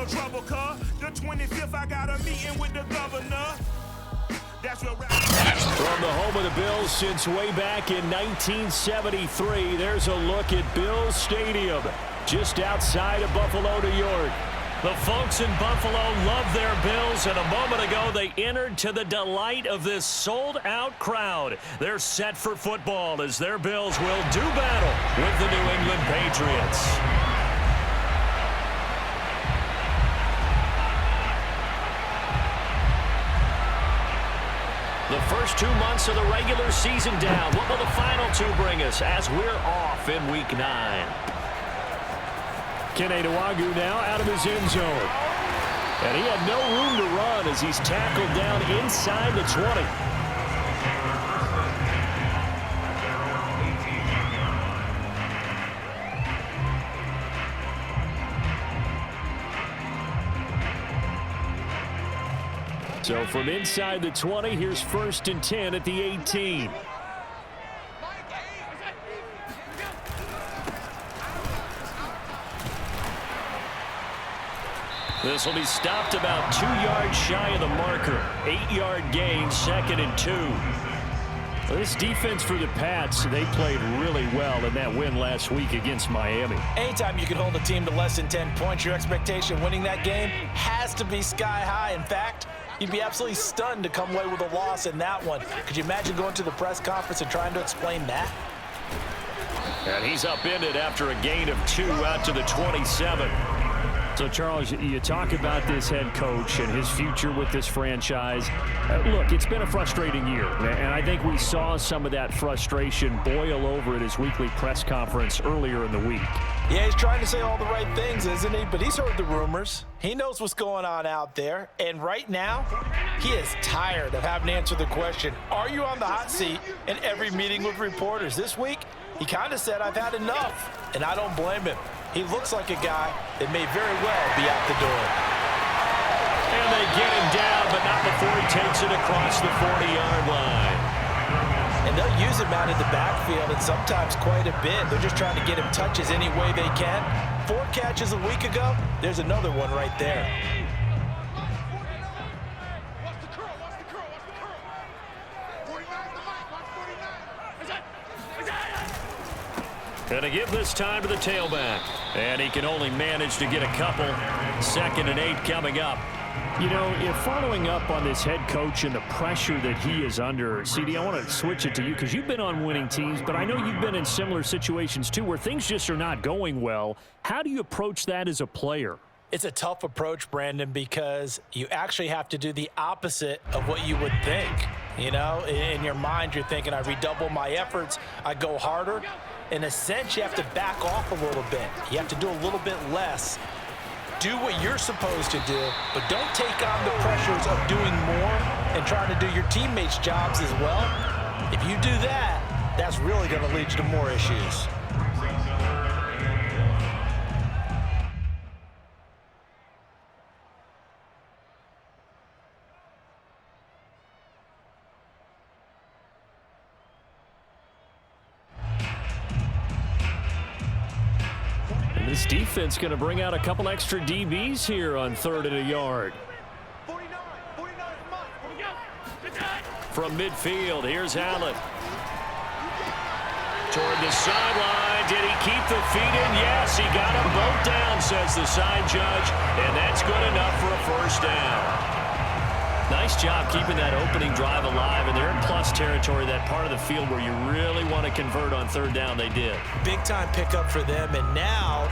no trouble, cuz. The 25th, I got a meeting with the governor. That's what From the home of the Bills since way back in 1973, there's a look at Bills Stadium, just outside of Buffalo, New York. The folks in Buffalo love their Bills, and a moment ago they entered to the delight of this sold-out crowd. They're set for football as their Bills will do battle with the New England Patriots. The first 2 months of the regular season down. What will the final two bring us as we're off in Week 9? Kenny Nwagu now out of his end zone. And he had no room to run as he's tackled down inside the 20. So from inside the 20, here's 1st and 10 at the 18. This will be stopped about 2 yards shy of the marker. 8-yard gain, 2nd and 2. Well, this defense for the Pats, they played really well in that win last week against Miami. Anytime you can hold a team to less than 10 points, your expectation winning that game has to be sky high. In fact, you'd be absolutely stunned to come away with a loss in that one. Could you imagine going to the press conference and trying to explain that? And he's upended after a gain of 2 out to the 27. So, Charles, you talk about this head coach and his future with this franchise. Look, it's been a frustrating year, and I think we saw some of that frustration boil over at his weekly press conference earlier in the week. Yeah, he's trying to say all the right things, isn't he? But he's heard the rumors. He knows what's going on out there. And right now, he is tired of having to answer the question, are you on the hot seat in every meeting with reporters? This week, he kind of said, I've had enough, and I don't blame him. He looks like a guy that may very well be out the door. And they get him down, but not before he takes it across the 40-yard line. And they'll use him out in the backfield, and sometimes quite a bit. They're just trying to get him touches any way they can. 4 catches a week ago. There's another one right there. Going to give this time to the tailback. And he can only manage to get a couple. 2nd and 8 coming up. You know, if following up on this head coach and the pressure that he is under, CD, I want to switch it to you because you've been on winning teams, but I know you've been in similar situations too where things just are not going well. How do you approach that as a player? It's a tough approach, Brandon, because you actually have to do the opposite of what you would think. You know, in your mind, you're thinking, I redouble my efforts, I go harder. In a sense, you have to back off a little bit. You have to do a little bit less. Do what you're supposed to do, but don't take on the pressures of doing more and trying to do your teammates' jobs as well. If you do that, that's really going to lead you to more issues. This defense going to bring out a couple extra DBs here on 3rd and a yard. From midfield, here's Allen. Toward the sideline. Did he keep the feet in? Yes, he got them both down, says the side judge. And that's good enough for a 1st down. Nice job keeping that opening drive alive, and they're in plus territory, that part of the field where you really want to convert on 3rd down. They did. Big-time pickup for them, and now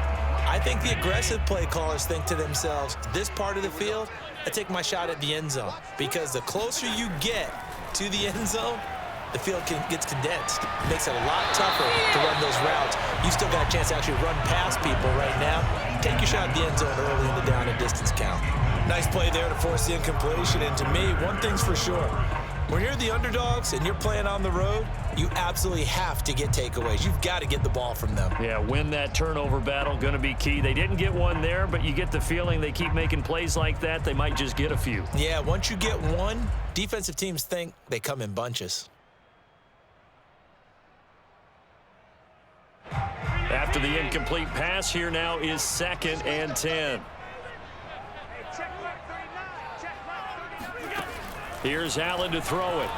I think the aggressive play callers think to themselves, this part of the field, I take my shot at the end zone, because the closer you get to the end zone, the field gets condensed. It makes it a lot tougher to run those routes. You still got a chance to actually run past people right now. Take your shot at the end zone early in the down and distance count. Nice play there to force the incompletion. And to me, one thing's for sure. When you're the underdogs and you're playing on the road, you absolutely have to get takeaways. You've got to get the ball from them. Yeah, win that turnover battle, going to be key. They didn't get one there, but you get the feeling they keep making plays like that, they might just get a few. Yeah, once you get one, defensive teams think they come in bunches. After the incomplete pass, here now is 2nd and 10. Here's Allen to throw it.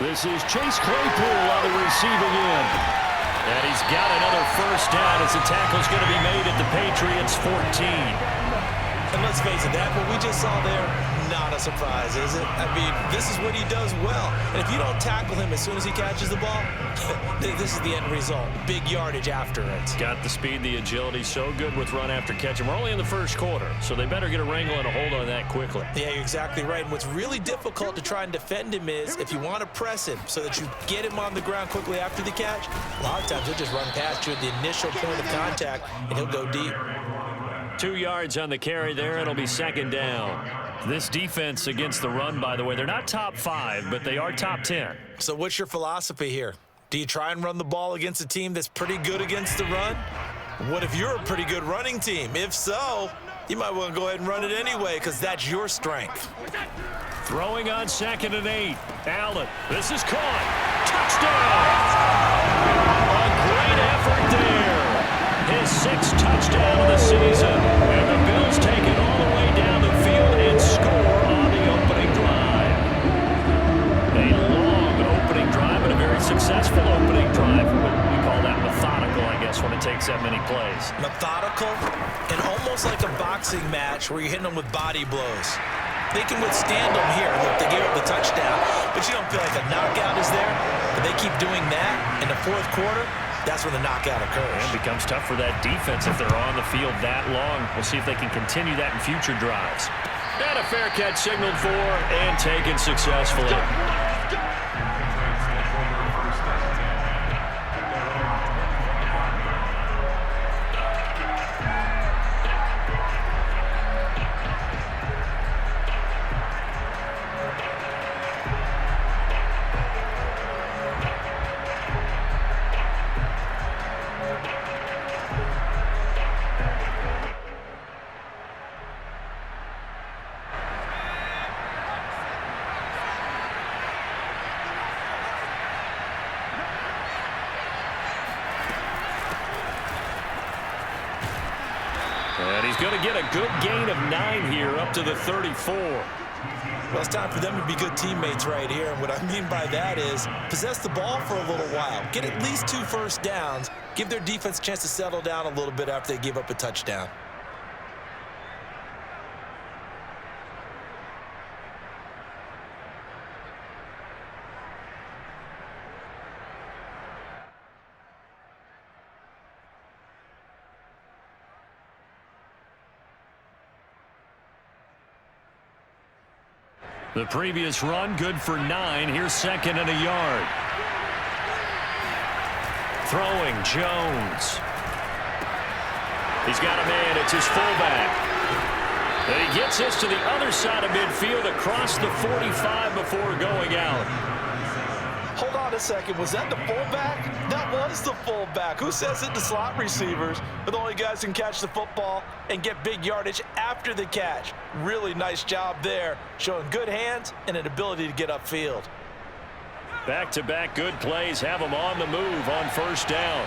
This is Chase Claypool on the receiving end. And he's got another first down as the tackle's going to be made at the Patriots' 14. And let's face it, that what we just saw there, not a surprise, is it? I mean, this is what he does well. And if you don't tackle him as soon as he catches the ball, this is the end result. Big yardage after it. Got the speed, the agility, so good with run after catch. And we're only in the first quarter, so they better get a wrangle and a hold on that quickly. Yeah, you're exactly right. And what's really difficult to try and defend him is if you want to press him so that you get him on the ground quickly after the catch, a lot of times he'll just run past you at the initial point of contact, and he'll go deep. 2 yards on the carry there. It'll be second down. This defense against the run, by the way, they're not top 5, but they are top 10. So what's your philosophy here? Do you try and run the ball against a team that's pretty good against the run? What if you're a pretty good running team? If so, you might want to go ahead and run it anyway because that's your strength. Throwing on 2nd and 8. Allen. This is caught. Touchdown! A great effort there. His 6th touchdown of the season. And the Bills take it all the way down the field and score on the opening drive. A long opening drive and a very successful opening drive. We call that methodical, I guess, when it takes that many plays. Methodical and almost like a boxing match where you're hitting them with body blows. They can withstand them here. Look, they gave up the touchdown, but you don't feel like a knockout is there. But they keep doing that in the fourth quarter. That's when the knockout occurs. And it becomes tough for that defense if they're on the field that long. We'll see if they can continue that in future drives. And a fair catch signaled for and taken successfully. And he's going to get a good gain of 9 here up to the 34. Well, it's time for them to be good teammates right here. And what I mean by that is possess the ball for a little while. Get at least 2 first downs. Give their defense a chance to settle down a little bit after they give up a touchdown. The previous run, good for 9. Here's 2nd and a yard. Throwing, Jones. He's got a man. It's his fullback. And he gets this to the other side of midfield across the 45 before going out. Hold on a second. Was that the fullback? That was the fullback. Who says it to slot receivers? But the only guys who can catch the football and get big yardage after the catch. Really nice job there, showing good hands and an ability to get upfield. Back-to-back good plays have him on the move on first down.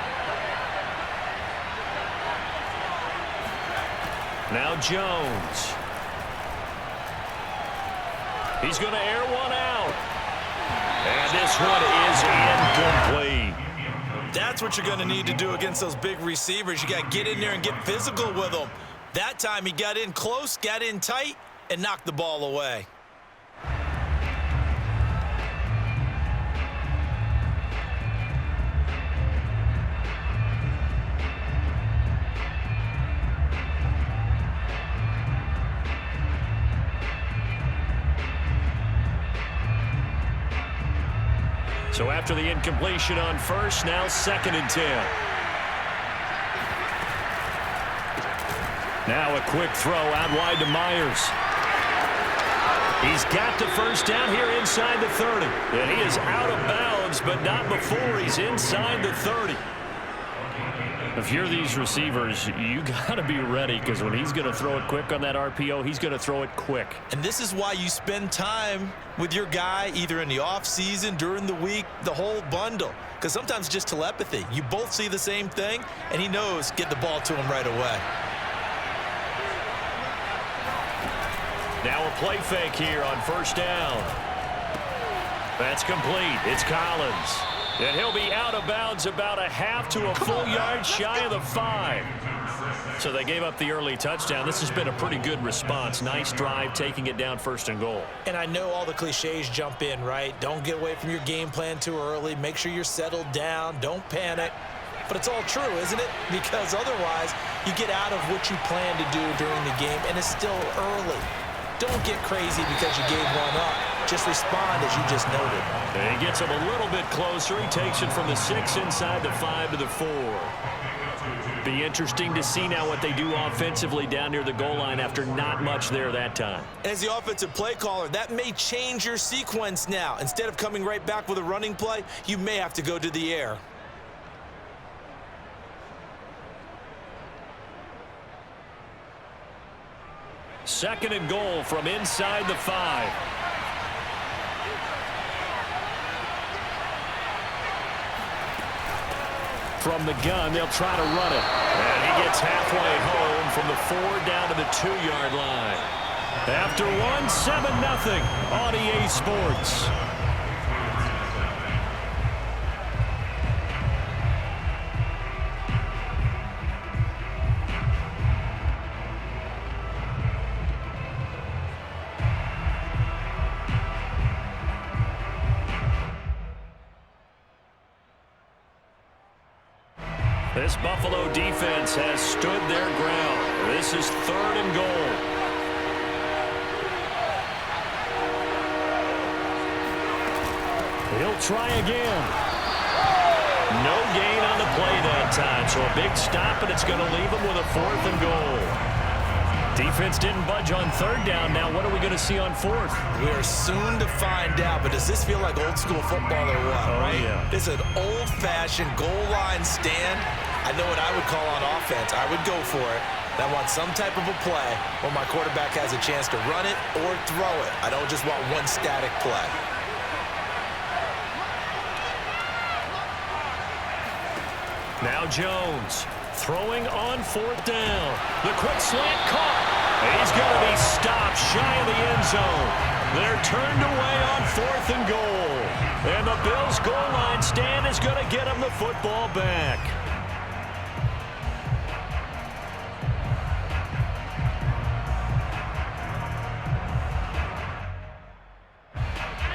Now Jones. He's going to air one out. And this one is incomplete. That's what you're going to need to do against those big receivers. You got to get in there and get physical with them. That time he got in close, got in tight, and knocked the ball away. So after the incompletion on first, now 2nd and 10. Now a quick throw out wide to Myers. He's got the first down here inside the 30. And he is out of bounds, but not before he's inside the 30. If you're these receivers, you got to be ready because when he's going to throw it quick on that RPO, he's going to throw it quick. And this is why you spend time with your guy either in the offseason, during the week, the whole bundle. Because sometimes it's just telepathy. You both see the same thing, and he knows get the ball to him right away. Now a play fake here on first down. That's complete. It's Collins. And he'll be out of bounds about a half to a full yard shy of the 5. So they gave up the early touchdown. This has been a pretty good response. Nice drive, taking it down 1st and goal. And I know all the cliches jump in, right? Don't get away from your game plan too early. Make sure you're settled down. Don't panic. But it's all true, isn't it? Because otherwise, you get out of what you plan to do during the game, and it's still early. Don't get crazy because you gave one up. Just respond as you just noted. And he gets him a little bit closer. He takes it from the 6 inside the 5 to the 4. Be interesting to see now what they do offensively down near the goal line after not much there that time. As the offensive play caller, that may change your sequence now. Instead of coming right back with a running play, you may have to go to the air. Second and goal from inside the 5. From the gun, they'll try to run it. And he gets halfway home from the 4 down to the 2-yard line. After one, 7-0 on EA Sports. This Buffalo defense has stood their ground. This is 3rd and goal. He'll try again. No gain on the play that time, so a big stop, and it's going to leave him with a 4th and goal. Defense didn't budge on 3rd down. Now what are we going to see on 4th? We are soon to find out, but does this feel like old school football or what, right? Yeah. This is an old-fashioned goal line stand. I know what I would call on offense. I would go for it. I want some type of a play where my quarterback has a chance to run it or throw it. I don't just want one static play. Now Jones throwing on 4th down. The quick slant caught. He's going to be stopped shy of the end zone. They're turned away on 4th and goal. And the Bills' goal line stand is going to get him the football back.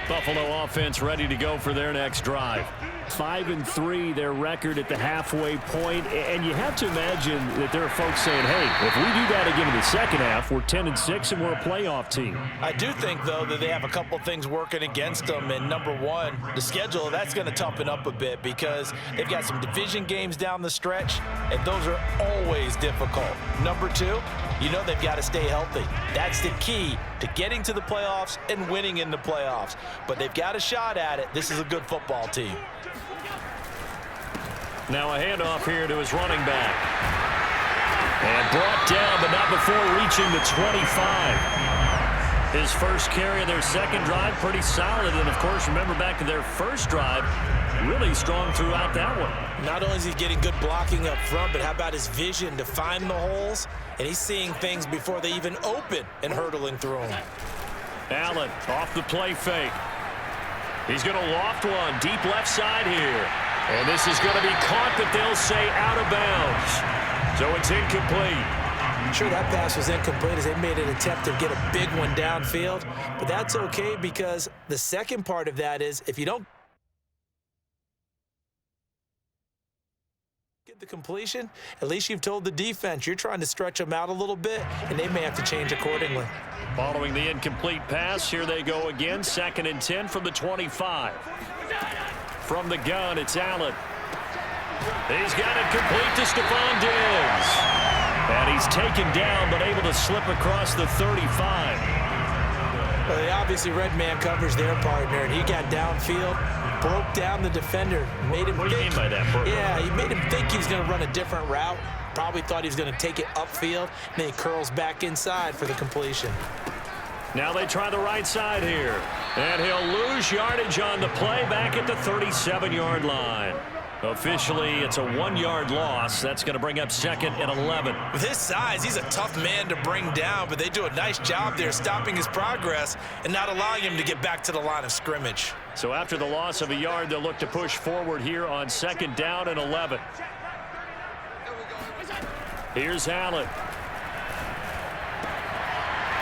Buffalo offense ready to go for their next drive. 5-3, their record at the halfway point, and you have to imagine that there are folks saying, hey, if we do that again in the second half, we're 10-6 and we're a playoff team. I do think, though, that they have a couple things working against them, and number one, the schedule, that's going to toughen up a bit because they've got some division games down the stretch, and those are always difficult. Number two, you know they've got to stay healthy. That's the key to getting to the playoffs and winning in the playoffs. But they've got a shot at it. This is a good football team. Now a handoff here to his running back. And brought down, but not before reaching the 25. His first carry of their second drive, pretty solid. And, of course, remember back to their first drive, really strong throughout that one. Not only is he getting good blocking up front, but how about his vision to find the holes? And he's seeing things before they even open and hurdling through them. Allen off the play fake. He's going to loft one deep left side here. And this is going to be caught, but they'll say out of bounds. So it's incomplete. I'm sure that pass was incomplete as they made an attempt to get a big one downfield. But that's okay because the second part of that is if you don't get the completion, at least you've told the defense you're trying to stretch them out a little bit, and they may have to change accordingly. Following the incomplete pass, here they go again. 2nd and 10 from the 25. From the gun, it's Allen. He's got it complete to Stephon Diggs. And he's taken down, but able to slip across the 35. Well, they obviously read man coverage their partner, and he got downfield, broke down the defender, made him What do you mean by that, Brooke? Yeah, he made him think he was going to run a different route. Probably thought he was going to take it upfield, and then he curls back inside for the completion. Now they try the right side here. And he'll lose yardage on the play back at the 37-yard line. Officially, it's a 1-yard loss. That's going to bring up 2nd and 11. With his size, he's a tough man to bring down, but they do a nice job there stopping his progress and not allowing him to get back to the line of scrimmage. So after the loss of a yard, they'll look to push forward here on 2nd down and 11. Here's Allen.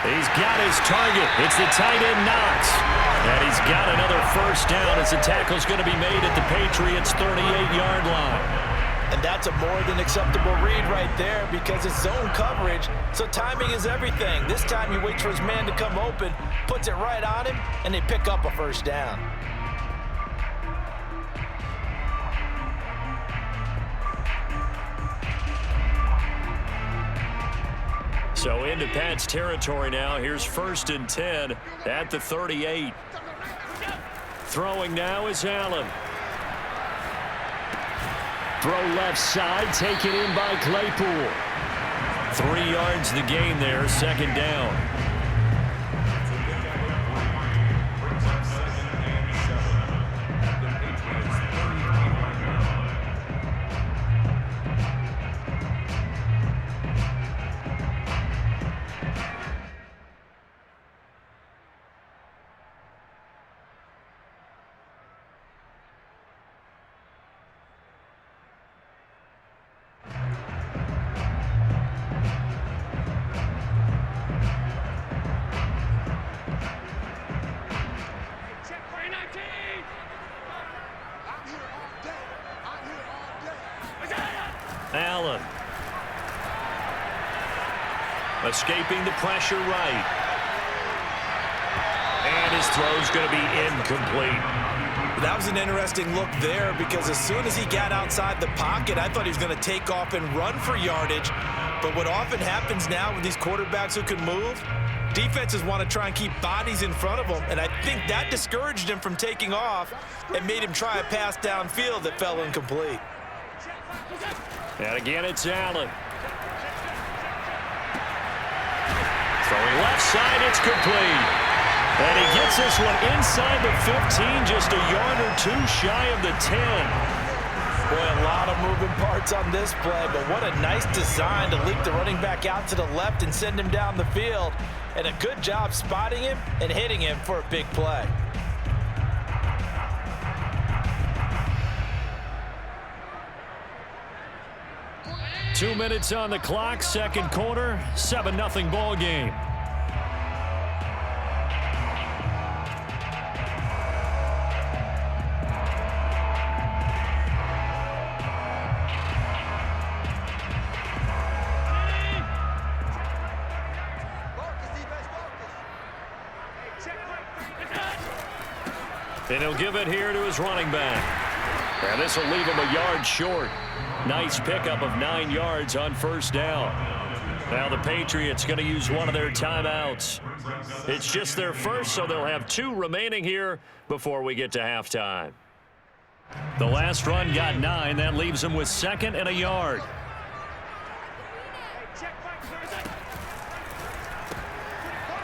He's got his target. It's the tight end Knox. And he's got another first down as the tackle's going to be made at the Patriots' 38-yard line. And that's a more than acceptable read right there because it's zone coverage, so timing is everything. This time he waits for his man to come open, puts it right on him, and they pick up a first down. So into Pat's territory now. Here's 1st and 10 at the 38. Throwing now is Allen. Throw left side, taken in by Claypool. 3 yards the gain there, 2nd down. Allen. Escaping the pressure right. And his throw's going to be incomplete. That was an interesting look there because as soon as he got outside the pocket, I thought he was going to take off and run for yardage. But what often happens now with these quarterbacks who can move, defenses want to try and keep bodies in front of them, and I think that discouraged him from taking off and made him try a pass downfield that fell incomplete. And again, it's Allen. Throwing left side, it's complete. And he gets this one inside the 15, just a yard or two shy of the 10. Boy, a lot of moving parts on this play, but what a nice design to leak the running back out to the left and send him down the field. And a good job spotting him and hitting him for a big play. Two minutes on the clock, second quarter, 7-0 ball game. And he'll give it here to his running back. And this will leave him a yard short. Nice pickup of 9 yards on first down. Now the Patriots going to use one of their timeouts. It's just their first, so they'll have 2 remaining here before we get to halftime. The last run got 9. That leaves them with 2nd and a yard.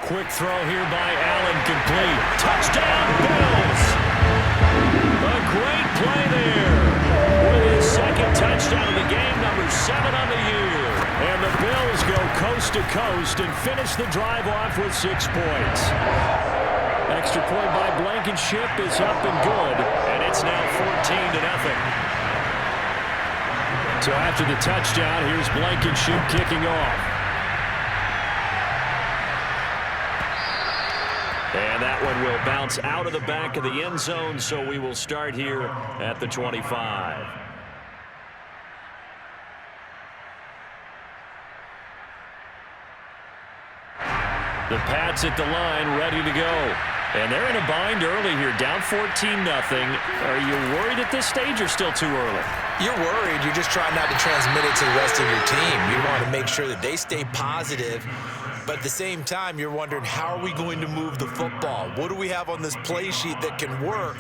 Quick throw here by Allen, complete. Touchdown, Bills! A great play there. With his 2nd touchdown of the game, number 7 on the year. And the Bills go coast to coast and finish the drive off with 6 points. Extra point by Blankenship is up and good, and it's now 14-0. So after the touchdown, here's Blankenship kicking off. And that one will bounce out of the back of the end zone, so we will start here at the 25. The Pats at the line, ready to go. And they're in a bind early here, down 14-0. Are you worried at this stage or still too early? You're worried. You're just trying not to transmit it to the rest of your team. You want to make sure that they stay positive. But at the same time, you're wondering, how are we going to move the football? What do we have on this play sheet that can work?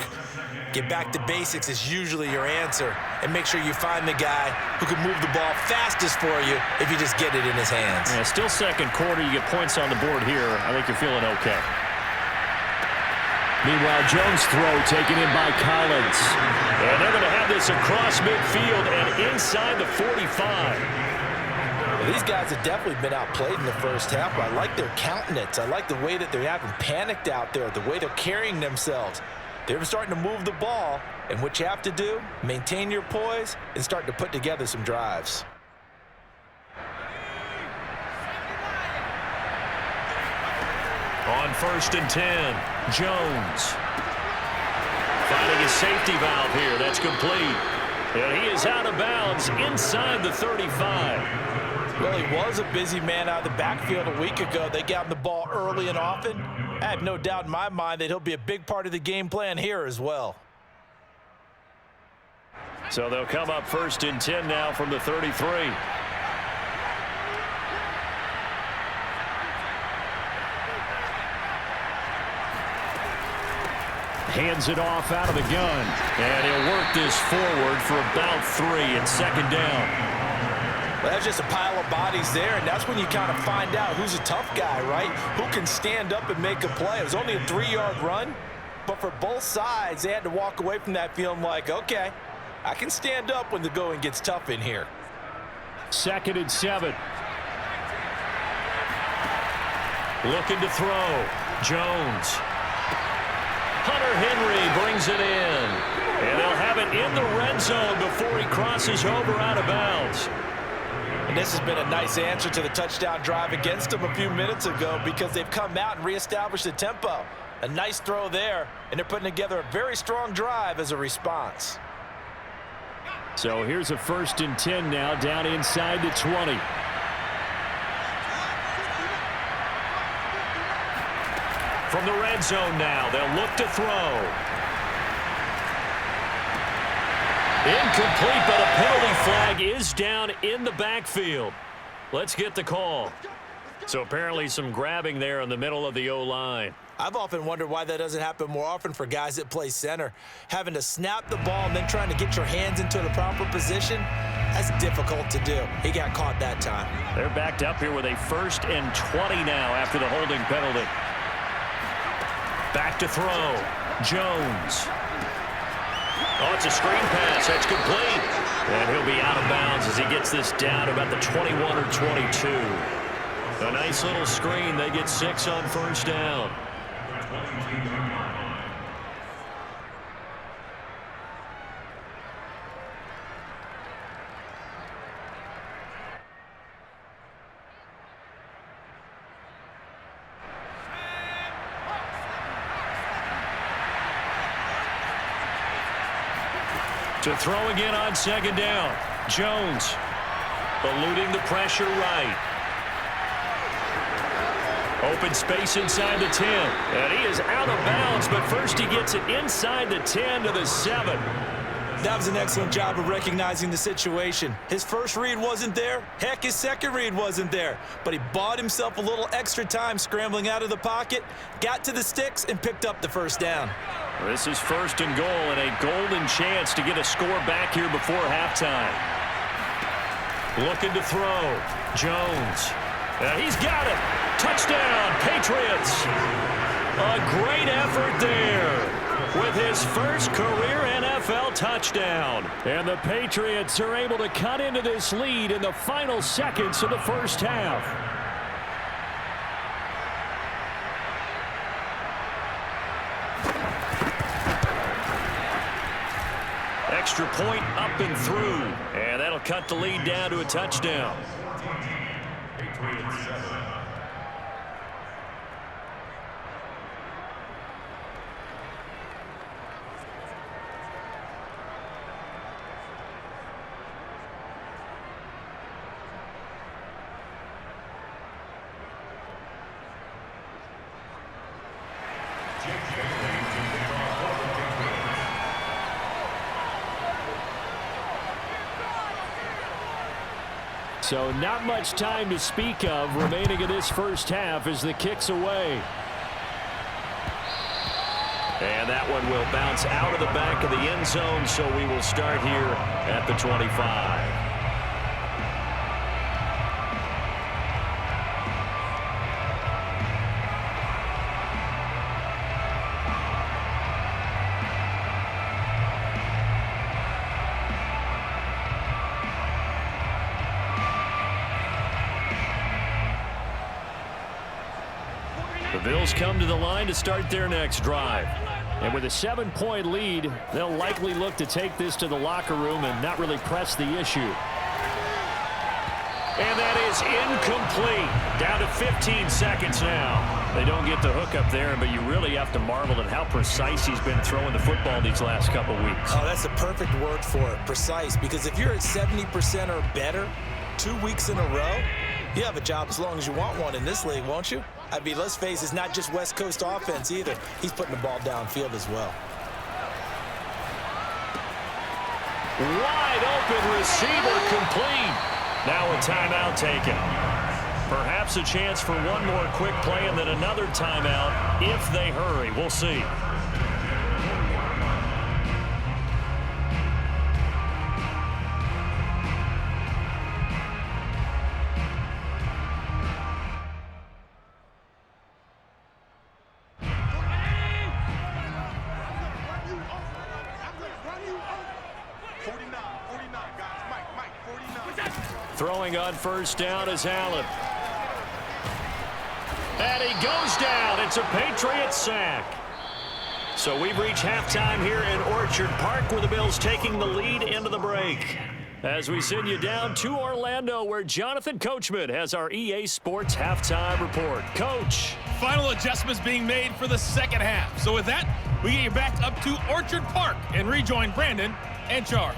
Get back to basics is usually your answer. And make sure you find the guy who can move the ball fastest for you if you just get it in his hands. Yeah, still second quarter. You get points on the board here. I think you're feeling okay. Meanwhile, Jones' throw taken in by Collins. And they're going to have this across midfield and inside the 45. Well, these guys have definitely been outplayed in the first half, but I like their countenance. I like the way that they're having panicked out there, the way they're carrying themselves. They're starting to move the ball, and what you have to do, maintain your poise and start to put together some drives. On 1st and 10, Jones. Finding his safety valve here. That's complete. And he is out of bounds inside the 35. Well, he was a busy man out of the backfield a week ago. They got him the ball early and often. I have no doubt in my mind that he'll be a big part of the game plan here as well. So they'll come up 1st and 10 now from the 33. Hands it off out of the gun. And he'll work this forward for about 3 and 2nd down. Well, that's just a pile of bodies there, and that's when you kind of find out who's a tough guy, right? Who can stand up and make a play. It was only a 3-yard run, but for both sides, they had to walk away from that feeling like, okay, I can stand up when the going gets tough in here. 2nd and 7. Looking to throw. Jones. Hunter Henry brings it in. And they'll have it in the red zone before he crosses over out of bounds. And this has been a nice answer to the touchdown drive against them a few minutes ago because they've come out and reestablished the tempo. A nice throw there, and they're putting together a very strong drive as a response. So here's a 1st and 10 now down inside the 20. From the red zone now, they'll look to throw. Incomplete, but a penalty flag is down in the backfield. Let's get the call. So apparently some grabbing there in the middle of the O-line. I've often wondered why that doesn't happen more often for guys that play center. Having to snap the ball and then trying to get your hands into the proper position, that's difficult to do. He got caught that time. They're backed up here with a 1st and 20 now after the holding penalty. Back to throw. Jones. Oh, it's a screen pass. That's complete. And he'll be out of bounds as he gets this down about the 21 or 22. A nice little screen. They get 6 on 1st down. To throw again on 2nd down. Jones eluding the pressure right. Open space inside the 10. And he is out of bounds, but first he gets it inside the 10 to the 7. That was an excellent job of recognizing the situation. His first read wasn't there. Heck, his second read wasn't there. But he bought himself a little extra time scrambling out of the pocket, got to the sticks, and picked up the 1st down. This is 1st and goal and a golden chance to get a score back here before halftime. Looking to throw. Jones. He's got it. Touchdown, Patriots. A great effort there with his first career NFL touchdown. And the Patriots are able to cut into this lead in the final seconds of the first half. Extra point up and through. And that'll cut the lead down to a touchdown. So not much time to speak of remaining in this first half as the kick's away. And that one will bounce out of the back of the end zone, so we will start here at the 25. The Bills come to the line to start their next drive. And with a 7-point lead, they'll likely look to take this to the locker room and not really press the issue. And that is incomplete. Down to 15 seconds now. They don't get the hook up there, but you really have to marvel at how precise he's been throwing the football these last couple weeks. Oh, that's the perfect word for it, precise. Because if you're at 70% or better 2 weeks in a row, you have a job as long as you want one in this league, won't you? I mean, let's face it, it's not just West Coast offense either. He's putting the ball downfield as well. Wide open receiver complete. Now a timeout taken. Perhaps a chance for one more quick play and then another timeout if they hurry. We'll see. Throwing on first down is Allen. And he goes down. It's a Patriots sack. So we've reached halftime here in Orchard Park with the Bills taking the lead into the break. As we send you down to Orlando where Jonathan Coachman has our EA Sports halftime report. Coach. Final adjustments being made for the second half. So with that, we get you back up to Orchard Park and rejoin Brandon and Charles.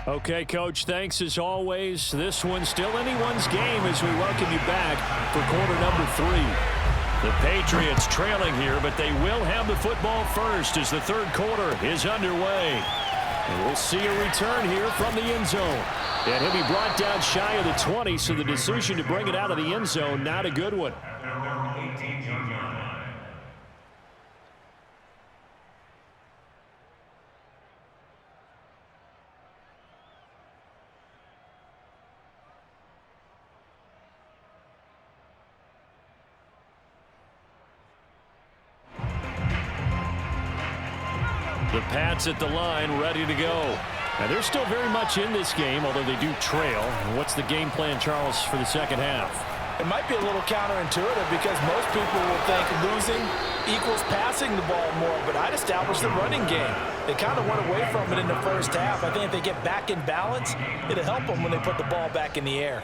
Okay, Coach, thanks as always. This one's still anyone's game as we welcome you back for quarter number 3. The Patriots trailing here, but they will have the football first as the third quarter is underway. And we'll see a return here from the end zone. And he'll be brought down shy of the 20, so the decision to bring it out of the end zone, not a good one. The Pats at the line, ready to go. Now, they're still very much in this game, although they do trail. What's the game plan, Charles, for the second half? It might be a little counterintuitive because most people will think losing equals passing the ball more, but I'd establish the running game. They kind of went away from it in the first half. I think if they get back in balance, it'll help them when they put the ball back in the air.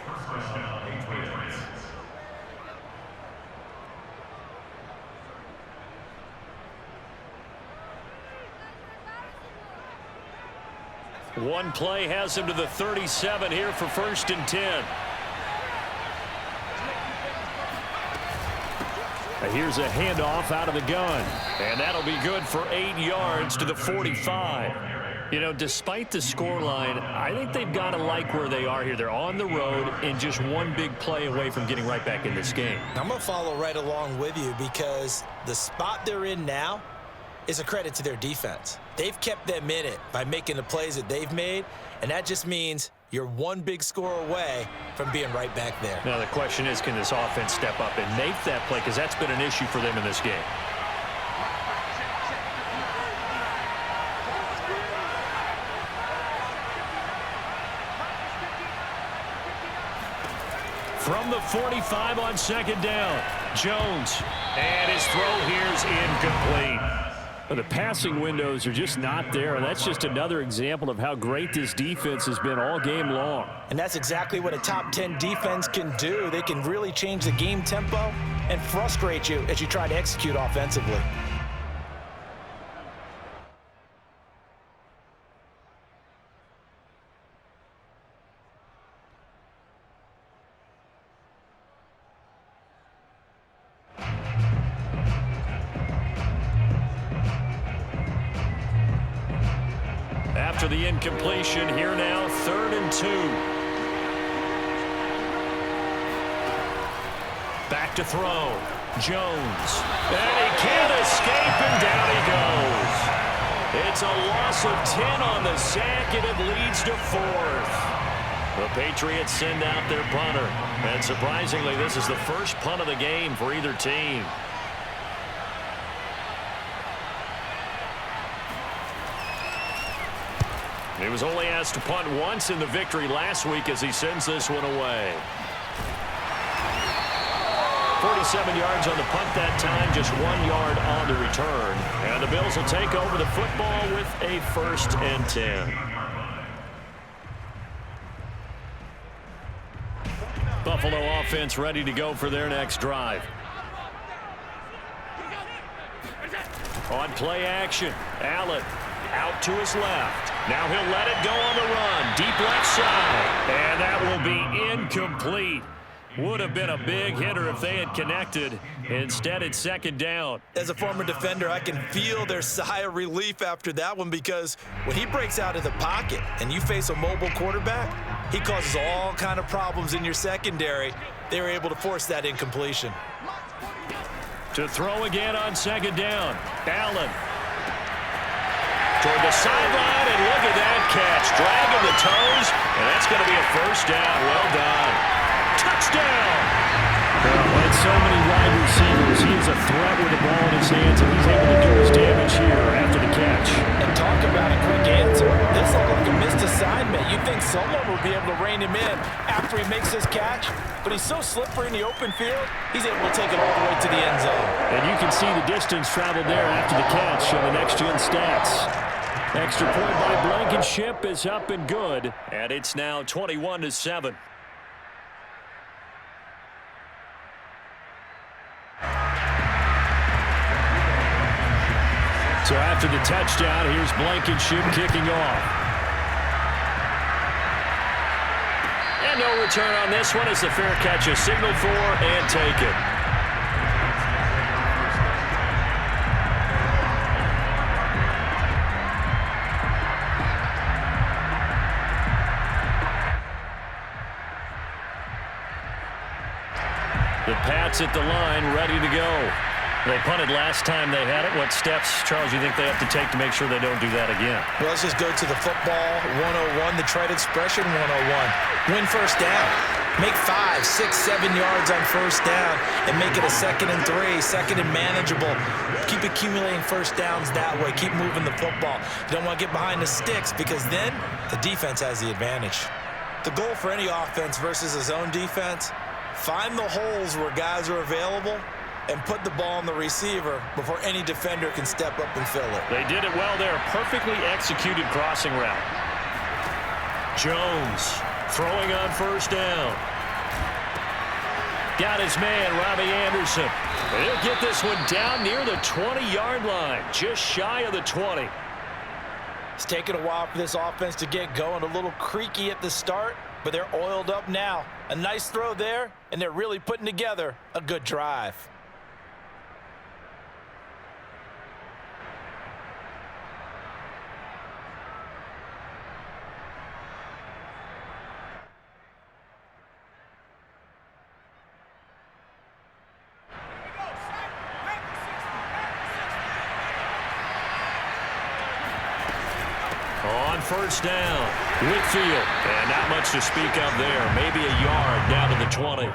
One play has him to the 37 here for 1st and 10. Here's a handoff out of the gun. And that'll be good for 8 yards to the 45. You know, despite the scoreline, I think they've got to like where they are here. They're on the road and just one big play away from getting right back in this game. I'm going to follow right along with you because the spot they're in now is a credit to their defense. They've kept them in it by making the plays that they've made, and that just means you're one big score away from being right back there. Now the question is, can this offense step up and make that play? Because that's been an issue for them in this game. From the 45 on 2nd down, Jones. And his throw here's incomplete. The passing windows are just not there, and that's just another example of how great this defense has been all game long. And that's exactly what a top 10 defense can do. They can really change the game tempo and frustrate you as you try to execute offensively. After the incompletion, here now, 3rd and 2. Back to throw. Jones. And he can't escape, and down he goes. It's a loss of 10 on the sack, and it leads to 4th. The Patriots send out their punter. And surprisingly, this is the first punt of the game for either team. He was only asked to punt once in the victory last week as he sends this one away. 47 yards on the punt that time, just 1 yard on the return. And the Bills will take over the football with a 1st and 10. Buffalo offense ready to go for their next drive. On play action, Allen out to his left. Now he'll let it go on the run. Deep left side. And that will be incomplete. Would have been a big hitter if they had connected. Instead, it's 2nd down. As a former defender, I can feel their sigh of relief after that one, because when he breaks out of the pocket and you face a mobile quarterback, he causes all kind of problems in your secondary. They were able to force that incompletion. To throw again on 2nd down. Allen toward the sideline, and look at that catch. Dragging the toes, and that's going to be a 1st down. Well done. Touchdown! With so many wide receivers, he is a threat with the ball in his hands, and he's able to do his damage here after the catch. And talk about a quick answer. This looked like a missed assignment. You'd think someone would be able to rein him in after he makes this catch, but he's so slippery in the open field, he's able to take it all the way to the end zone. And you can see the distance traveled there after the catch on the next-gen stats. Extra point by Blankenship is up and good, and it's now 21-7. So after the touchdown, here's Blankenship kicking off. And no return on this one as the fair catch is signaled for and taken. The Pats at the line, ready to go. They punted last time they had it. What steps, Charles, you think they have to take to make sure they don't do that again? Well, let's just go to the football 101, the trade expression 101. Win 1st down. Make 5, 6, 7 yards on 1st down and make it a 2nd and 3, 2nd and manageable. Keep accumulating 1st downs that way. Keep moving the football. You don't want to get behind the sticks, because then the defense has the advantage. The goal for any offense versus a zone defense, find the holes where guys are available and put the ball on the receiver before any defender can step up and fill it. They did it well there. Perfectly executed crossing route. Jones throwing on 1st down. Got his man, Robbie Anderson. He'll get this one down near the 20-yard line, just shy of the 20. It's taken a while for this offense to get going. A little creaky at the start, but they're oiled up now. A nice throw there, and they're really putting together a good drive. On 1st down, Whitfield, and not much to speak of there. Maybe a yard down to the 20.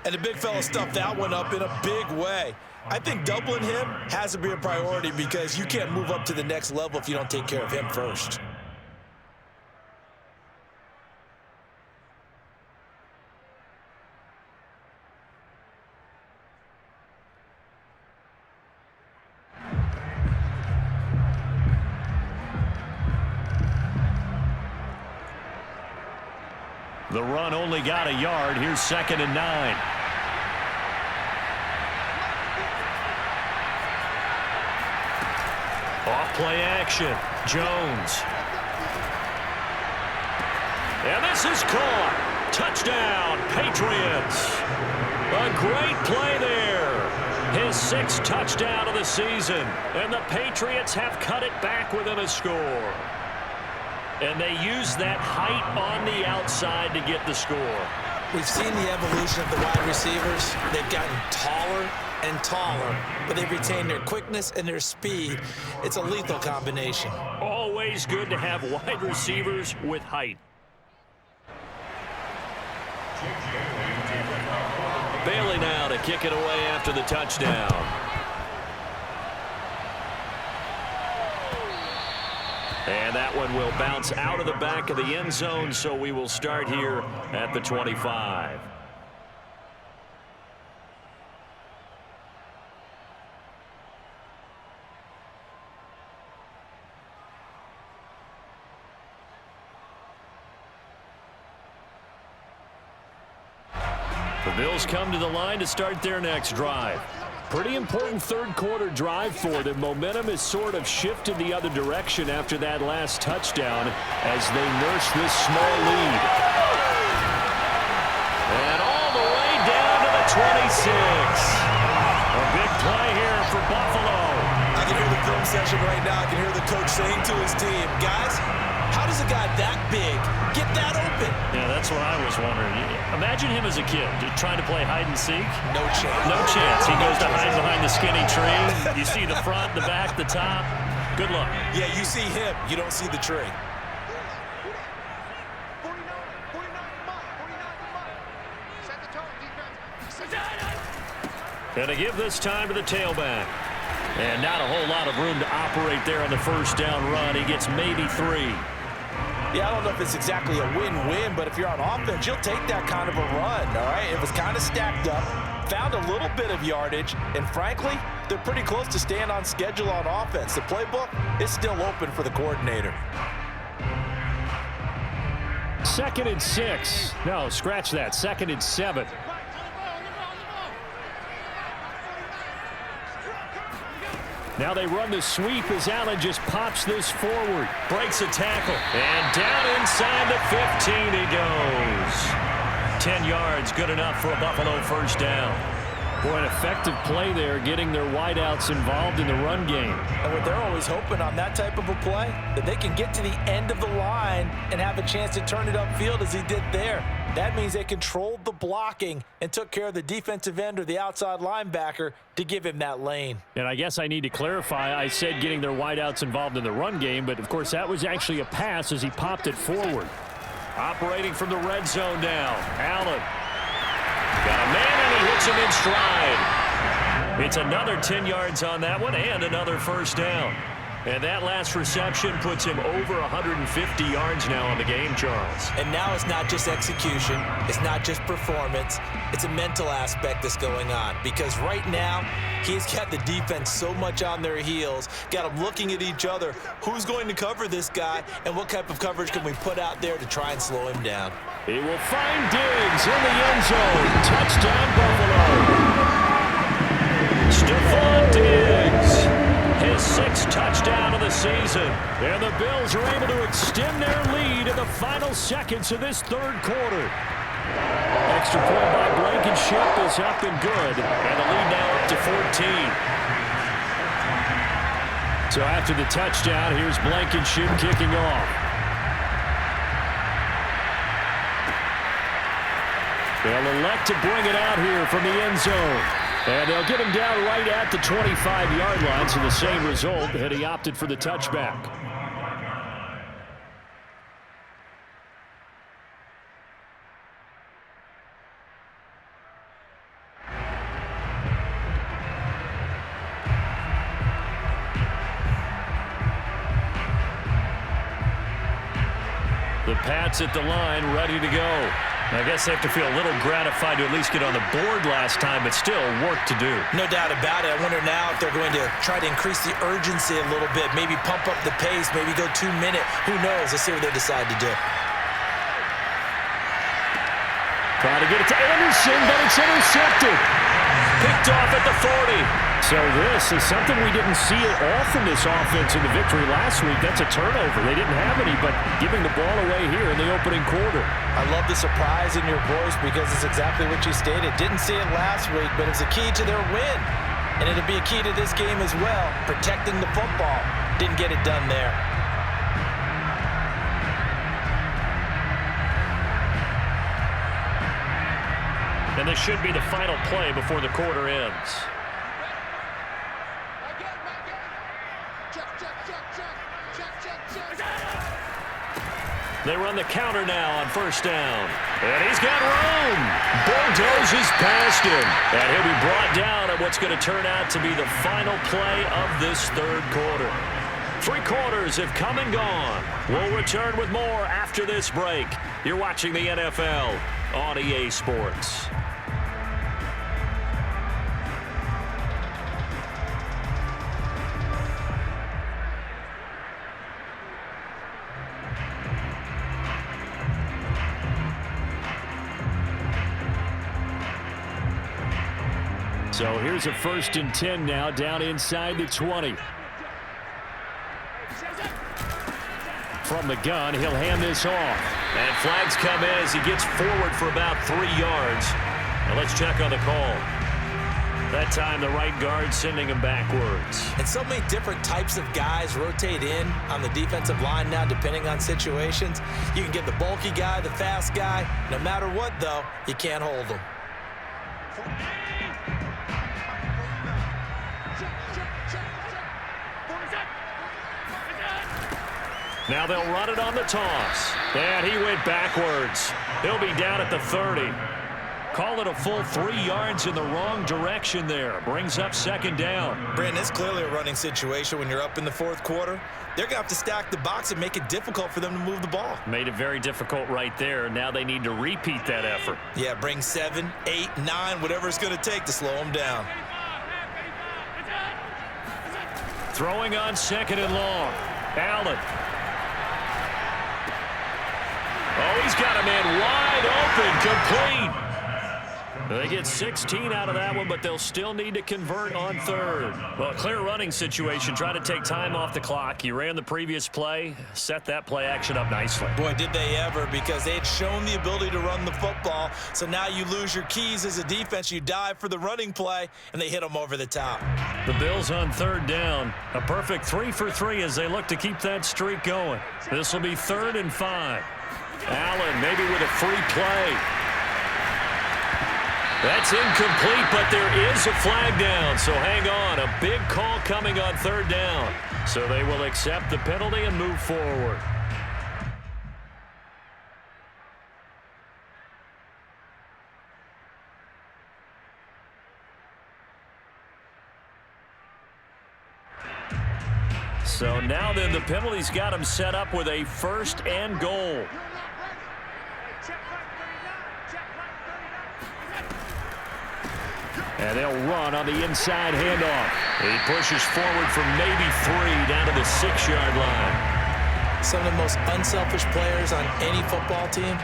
And the big fella stuffed that one up in a big way. I think doubling him has to be a priority, because you can't move up to the next level if you don't take care of him first. The run only got a yard. Here's 2nd and 9. Off play action. Jones. And this is caught. Touchdown, Patriots. A great play there. His 6th touchdown of the season. And the Patriots have cut it back within a score. And they use that height on the outside to get the score. We've seen the evolution of the wide receivers. They've gotten taller and taller, but they've retained their quickness and their speed. It's a lethal combination. Always good to have wide receivers with height. Bailey now to kick it away after the touchdown. And that one will bounce out of the back of the end zone, so we will start here at the 25. The Bills come to the line to start their next drive. Pretty important third-quarter drive for them. Momentum has sort of shifted the other direction after that last touchdown as they nurse this small lead. And all the way down to the 26. A big play here for Buffalo. I can hear the film session right now. I can hear the coach saying to his team, guys, how does a guy that big get that open? Yeah, that's what I was wondering. Imagine him as a kid trying to play hide and seek. No chance. No chance. He goes to hide behind the skinny tree. You see the front, the back, the top. Good luck. Yeah, you see him. You don't see the tree. Going to give this time to the tailback. And not a whole lot of room to operate there on the first down run. He gets maybe 3. Yeah, I don't know if it's exactly a win-win, but if you're on offense, you'll take that kind of a run, all right? It was kind of stacked up, found a little bit of yardage, and frankly, they're pretty close to staying on schedule on offense. The playbook is still open for the coordinator. 2nd and 6. No, scratch that. 2nd and 7. Now they run the sweep as Allen just pops this forward. Breaks a tackle. And down inside the 15 he goes. 10 yards, good enough for a Buffalo first down. Boy, an effective play there, getting their wideouts involved in the run game. And what they're always hoping on that type of a play, that they can get to the end of the line and have a chance to turn it upfield as he did there. That means they controlled the blocking and took care of the defensive end or the outside linebacker to give him that lane. And I guess I need to clarify, I said getting their wideouts involved in the run game, but of course that was actually a pass as he popped it forward. Operating from the red zone now, Allen. Got a man and he hits him in stride. It's another 10 yards on that one and another first down. And that last reception puts him over 150 yards now on the game, Charles. And now it's not just execution. It's not just performance. It's a mental aspect that's going on. Because right now, he's got the defense so much on their heels, got them looking at each other. Who's going to cover this guy, and what type of coverage can we put out there to try and slow him down? He will find Diggs in the end zone. Touchdown, Buffalo. Stephon Diggs. His 6th touchdown of the season. And the Bills are able to extend their lead in the final seconds of this third quarter. Extra point by Blankenship is up and good. And the lead now up to 14. So after the touchdown, here's Blankenship kicking off. They'll elect to bring it out here from the end zone. And they'll get him down right at the 25-yard line, so the same result, and he opted for the touchback. The Pats at the line, ready to go. I guess they have to feel a little gratified to at least get on the board last time, but still work to do. No doubt about it. I wonder now if they're going to try to increase the urgency a little bit, maybe pump up the pace, maybe go 2-minute. Who knows? Let's see what they decide to do. Trying to get it to Anderson, but it's intercepted. Picked off at the 40. So this is something we didn't see at all from this offense in the victory last week. That's a turnover. They didn't have any, but giving the ball away here in the opening quarter. I love the surprise in your voice because it's exactly what you stated. Didn't see it last week, but it's a key to their win. And it'll be a key to this game as well, protecting the football. Didn't get it done there. And this should be the final play before the quarter ends. They run the counter now on first down. And he's got room. Bulldozes past him. And he'll be brought down at what's going to turn out to be the final play of this third quarter. Three quarters have come and gone. We'll return with more after this break. You're watching the NFL on EA Sports. So here's a 1st and 10 now, down inside the 20. From the gun, he'll hand this off. And flags come in as he gets forward for about 3 yards. Now let's check on the call. That time the right guard sending him backwards. And so many different types of guys rotate in on the defensive line now depending on situations. You can get the bulky guy, the fast guy. No matter what, though, you can't hold them. Now they'll run it on the toss. And he went backwards. He'll be down at the 30. Call it a full 3 yards in the wrong direction there. Brings up 2nd down. Brandon, it's clearly a running situation when you're up in the 4th quarter. They're going to have to stack the box and make it difficult for them to move the ball. Made it very difficult right there. Now they need to repeat that effort. Yeah, bring 7, 8, 9, whatever it's going to take to slow them down. Throwing on 2nd and long. Allen. Oh, he's got a man wide open, complete. They get 16 out of that one, but they'll still need to convert on 3rd. Well, clear running situation. Try to take time off the clock. You ran the previous play, set that play action up nicely. Boy, did they ever, because they had shown the ability to run the football. So now you lose your keys as a defense. You dive for the running play, and they hit them over the top. The Bills on 3rd down. A perfect 3 for 3 as they look to keep that streak going. This will be 3rd and 5. Allen maybe with a free play. That's incomplete, but there is a flag down, so hang on. A big call coming on 3rd down. So they will accept the penalty and move forward. So now then the penalty's got him set up with a 1st and goal. And they'll run on the inside handoff. He pushes forward from maybe 3 down to the 6-yard line. Some of the most unselfish players on any football team,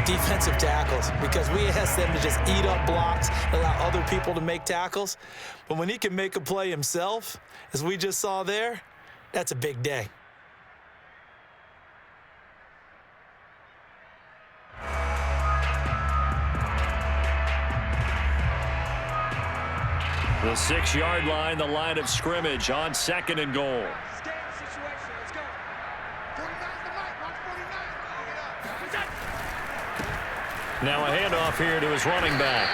defensive tackles, because we ask them to just eat up blocks, allow other people to make tackles. But when he can make a play himself, as we just saw there, that's a big day. The 6-yard line, the line of scrimmage on 2nd and goal. Now a handoff here to his running back.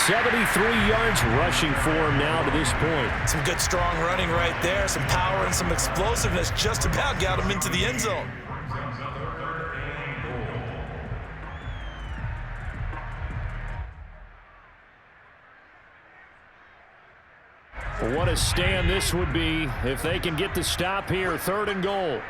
73 yards rushing for him now to this point. Some good strong running right there, some power and some explosiveness just about got him into the end zone. What a stand this would be if they can get the stop here. 3rd and goal.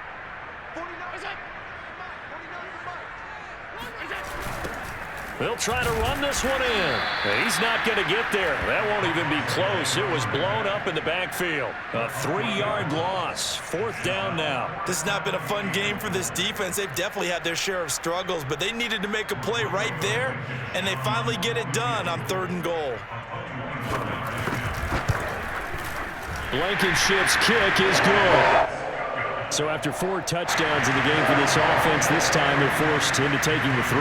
They'll try to run this one in. He's not going to get there. That won't even be close. It was blown up in the backfield. A 3-yard loss. 4th down now. This has not been a fun game for this defense. They've definitely had their share of struggles, but they needed to make a play right there, and they finally get it done on 3rd and goal. Blankenship's kick is good. So after 4 touchdowns in the game for this offense, this time they're forced into taking the 3.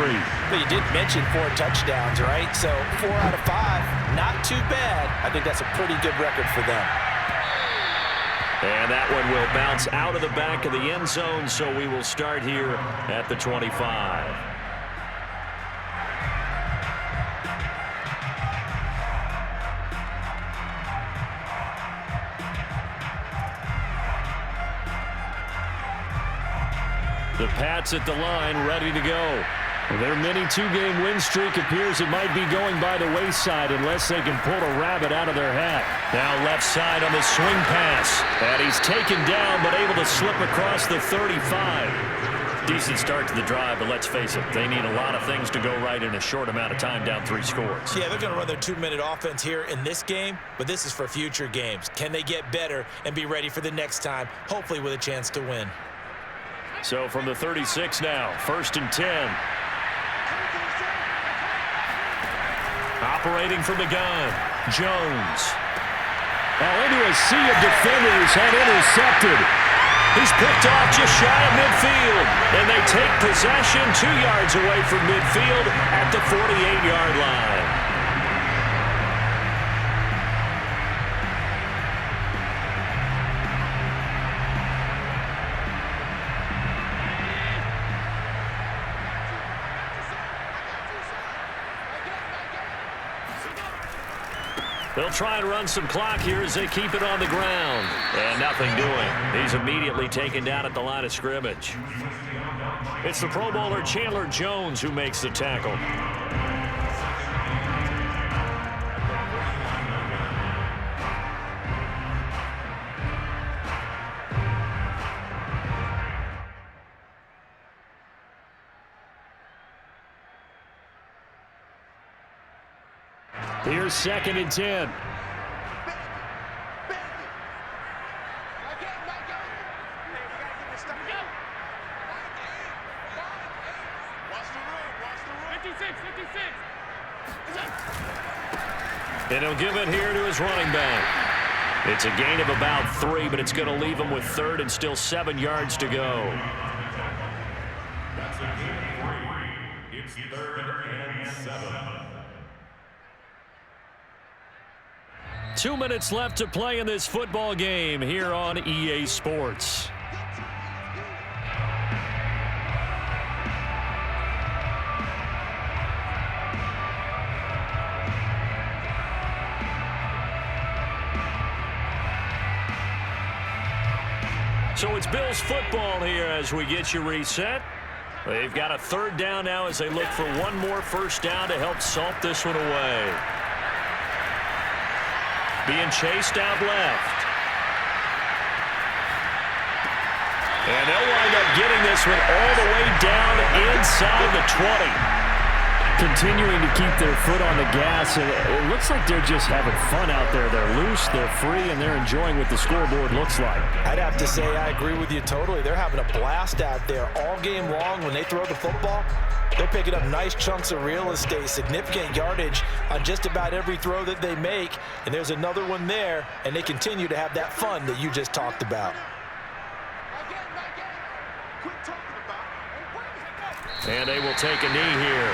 But you did mention 4 touchdowns, right? So 4 out of 5, not too bad. I think that's a pretty good record for them. And that one will bounce out of the back of the end zone, so we will start here at the 25. The Pats at the line, ready to go. Their mini two-game win streak appears it might be going by the wayside unless they can pull a rabbit out of their hat. Now left side on the swing pass. And he's taken down but able to slip across the 35. Decent start to the drive, but let's face it, they need a lot of things to go right in a short amount of time, down 3 scores. Yeah, they're going to run their 2-minute offense here in this game, but this is for future games. Can they get better and be ready for the next time, hopefully with a chance to win? So from the 36 now, 1st and 10. Operating from the gun, Jones. Now into a sea of defenders and intercepted. He's picked off just shy of midfield. And they take possession 2 yards away from midfield at the 48-yard line. They'll try and run some clock here as they keep it on the ground. And nothing doing. He's immediately taken down at the line of scrimmage. It's the Pro Bowler Chandler Jones who makes the tackle. Here's 2nd and 10. And he'll give it here to his running back. It's a gain of about 3, but it's going to leave him with 3rd and still 7 yards to go. That's a gain of 3. It's 3rd and 7. 2 minutes left to play in this football game here on EA Sports. So it's Bills football here as we get you reset. They've got a 3rd down now as they look for one more 1st down to help salt this one away. Being chased out left. And they'll wind up getting this one all the way down inside the 20. Continuing to keep their foot on the gas. It looks like they're just having fun out there. They're loose, they're free, and they're enjoying what the scoreboard looks like. I'd have to say I agree with you totally. They're having a blast out there all game long when they throw the football. They're picking up nice chunks of real estate, significant yardage on just about every throw that they make. And there's another one there, and they continue to have that fun that you just talked about. And they will take a knee here.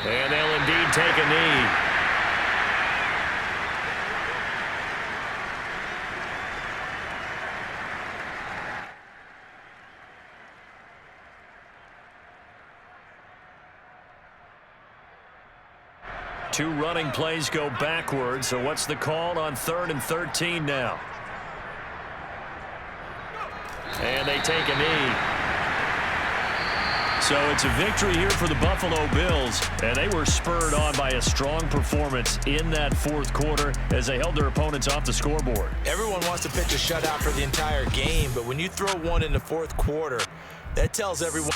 And they'll indeed take a knee. Two running plays go backwards, so what's the call on 3rd and 13 now? And they take a knee. So it's a victory here for the Buffalo Bills, and they were spurred on by a strong performance in that 4th quarter as they held their opponents off the scoreboard. Everyone wants to pitch a shutout for the entire game, but when you throw one in the 4th quarter, that tells everyone